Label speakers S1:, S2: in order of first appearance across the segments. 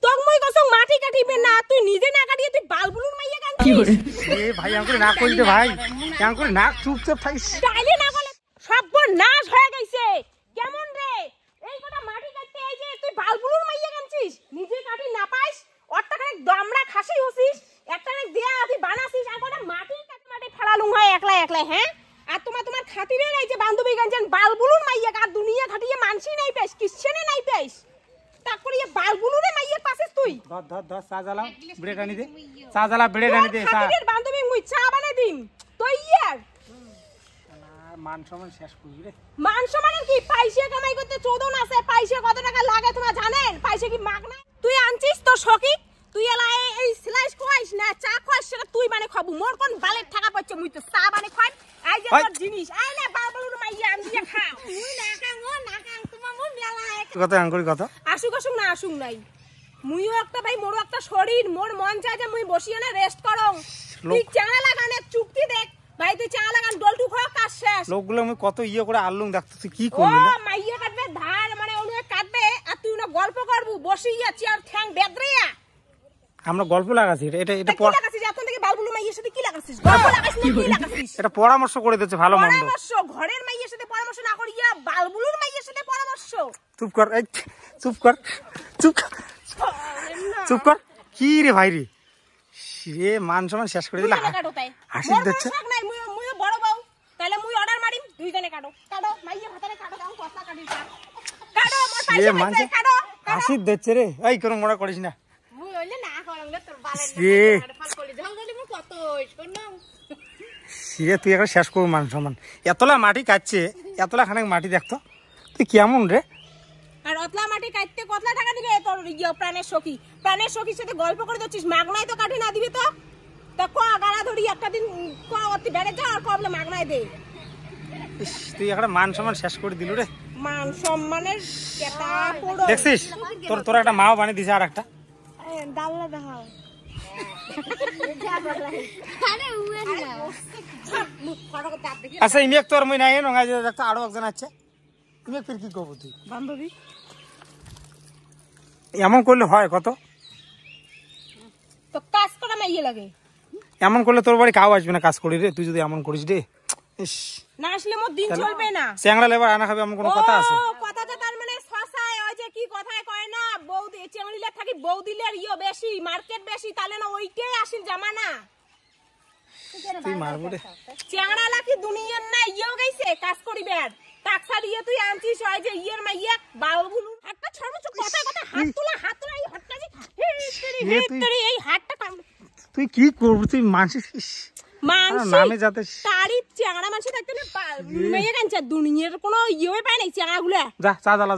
S1: তোক মই কসং মাটি কাটিবে না তুই নিজে না কাটিয়ে তুই বালবুলুর মাইয়া কান্দি
S2: কি করে এ ভাই আমাকে না কই দে ভাই আমাকে না চুপচাপ থাকিস
S1: তাইলে না বলে সব নাশ হয়ে গেছে কেমন রে এই কথা মাটি কাটতে এই যে তুই বালবুলুর মাইয়া কানছিস নিজে কাটি না পাইস ওরটা খানে দমড়া খাসি হছিস একটা নে দেয়া তুই বানাছিস আর কথা মাটি ফেলালুম হয় একলা একলা হ্যাঁ আর তোমার খাতিরে নাই যে বান্ধবী গঞ্জন বালবুলুর মাইয়া কার দুনিয়া খাটিয়ে মানসি নাই পাইস কিচ্ছেনে নাই পাইস তারপরে এই বালবুলুরে মাইয়ের পাশে তুই
S2: ধর চা জ্বালা ব্রেড আনি দে চা জ্বালা ব্রেড আনি দে চা
S1: খাতিরের বান্ধবী মুই চা বানাই দিম তুই ইয়ার
S2: মান সম্মান শেষ করবি রে
S1: মান সম্মানের কি পয়সা কামাই করতে চোদন আছে পয়সা কত টাকা লাগে তোমরা জানেন পয়সা কি মাগনা তুই আনছিস তো সখী তুই এলা এই স্লাইস খাইস না চা খাইস সেটা তুই মানে খাবো মোর কোন বালের টাকা পাচ্ছ মুই তো চা বানে খাই আই যে তোর জিনিস আই না বালবুলুর মাইয়া আন দিয়া খাও মুই না কাং তোমার মন মেলা
S2: কত আঙ্গুরি কত
S1: আসুক না আসুক নাই মুইও একটা ভাই মোর একটা শরীর মোর মন চায় যে মুই বসিয়ে না রেস্ট করং তুই চা লাগানে চুক্তি দেখ ভাই তুই চা লাগান ডলটু খাও কাজ শেষ
S2: লোকগুলো আমি কত ইয়ে করে আলুং দেখতে তুই কি করলি
S1: ও মাইয়া কাটবে ধার মানে ওনে কাটবে আর তুই না গল্প করবু বসিয়া চেয়ার ঠ্যাং বেদরিয়া
S2: আমরা গল্প লাগাছি এটা
S1: কি লাগাছিস এখন থেকে বালবুলু মাইয়ের সাথে কি লাগাছিস গল্প লাগাছিস না কি লাগাছিস
S2: এটা পরামর্শ করে দিচ্ছে ভালো মন্দ
S1: পরামর্শ ঘরের মাইয়ের সাথে পরামর্শ না করিয়া বালবুলুর মাইয়ের সাথে পরামর্শ
S2: চুপ কর এই চুপ কর চুপ কর কি রে ভাই রে রে মান সম্মান শেষ করে দিলা হাসি দিচ্ছে
S1: নাই মুই বড় বউ তাহলে মুই অর্ডার মারিম দুইজনে কাটো মাইয়া ভাতারে কাটো দাও কসলা কাটি কাটো মোর পয়সা কাটো
S2: হাসি দিচ্ছে রে এই কোন মনে করিস না
S1: মুই হইলে না করলে তোর বালের ফাল কলি জঙ্গলে মু কত শুনলাম
S2: সে তুই এখন শেষ করবো মান সম্মান এতলা মাটি কাটছে এতলা খানিক মাটি দেখতো তুই কেমন রে
S1: আর অতলা মাটি কাটতে কতলা টাকা দিবে তোর প্রাণের সখীর সাথে গল্প করে দিচ্ছিস মাগনাই তো কাটি না দিবি তো ক গালা ধরি একটা দিন ক অতি বেড়ে যা আর কবলে মাগনাই দে
S2: তুই এখন মান সম্মান শেষ করে দিলু রে
S1: মান সম্মানের কেটা পড়ো
S2: দেখছিস তোর একটা মাও বানিয়ে দিছে আর একটা
S1: ডালনা দেখাও
S2: আচ্ছা ইমেক তোর মই নাই নঙ্গা যে দেখতো আরো একজন আছে ইমেক ফির কি করবো তুই
S1: বান্ধবী
S2: এমন করলে হয় কত
S1: তো কাজ করা মাইয়ে লাগে
S2: এমন করলে তোর বাড়ি কাউ আসবে না কাজ করি রে তুই যদি এমন করিস রে ইস
S1: না আসলে মোর দিন চলবে না
S2: চ্যাংড়া লেবার আনা খাবে এমন কোনো কথা আছে
S1: কথাটা তার মানে সসায় ওই যে কি কথায় কয় না বউ দিয়ে চেংড়িলে থাকি বউ দিলে ইয়ো বেশি মার্কেট বেশি তাহলে না ওইটাই আসিল জামানা
S2: তুই মারবো রে
S1: চেংড়া লাকি দুনিয়ার না ইয়ো গেছে কাজ করিবে আর টাকসা দিয়ে তুই আনছিস ওই যে ইয়ের মাইয়া বালগুলো একটা সর্বোচ্চ কথায় কথা হাত তোলা এই হাতটা যে হেতরি এই হাতটা
S2: তুই কি করবি তুই মানছিস নামে যাতে
S1: তারি চেংড়া মানুষ থাকতে না মেয়ে কানছে দুনিয়ার কোনো ইয়ে পায় নাই চেংড়াগুলা
S2: যা চা জ্বালা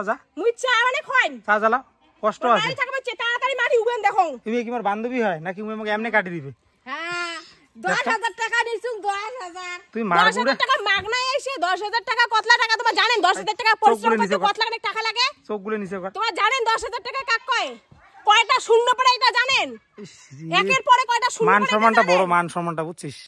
S2: যা
S1: মুই চা মানে খাইন
S2: চা জ্বালা কষ্ট আছে
S1: তাই থাকবে তাড়াতাড়ি মাটি উবেন দেখো
S2: তুমি কি আমার বান্ধবী হয় নাকি তুমি আমাকে এমনি কাটি দিবে
S1: হ্যাঁ 10,000 টাকা নিছুন 10,000
S2: তুই মারবো রে
S1: 10,000 টাকা মাগনা এসে 10,000 টাকা কতলা টাকা তোমার জানেন 10,000 টাকা পরিশ্রম করতে কতলা টাকা লাগে
S2: চোখগুলো নিচে কর
S1: তোমার জানেন 10,000 টাকা কাক কয় কয়টা শূন্য পড়ে এটা জানেন একের পরে কয়টা শূন্য
S2: মান সম্মানটা বড় মান সম্মানটা বুঝছিস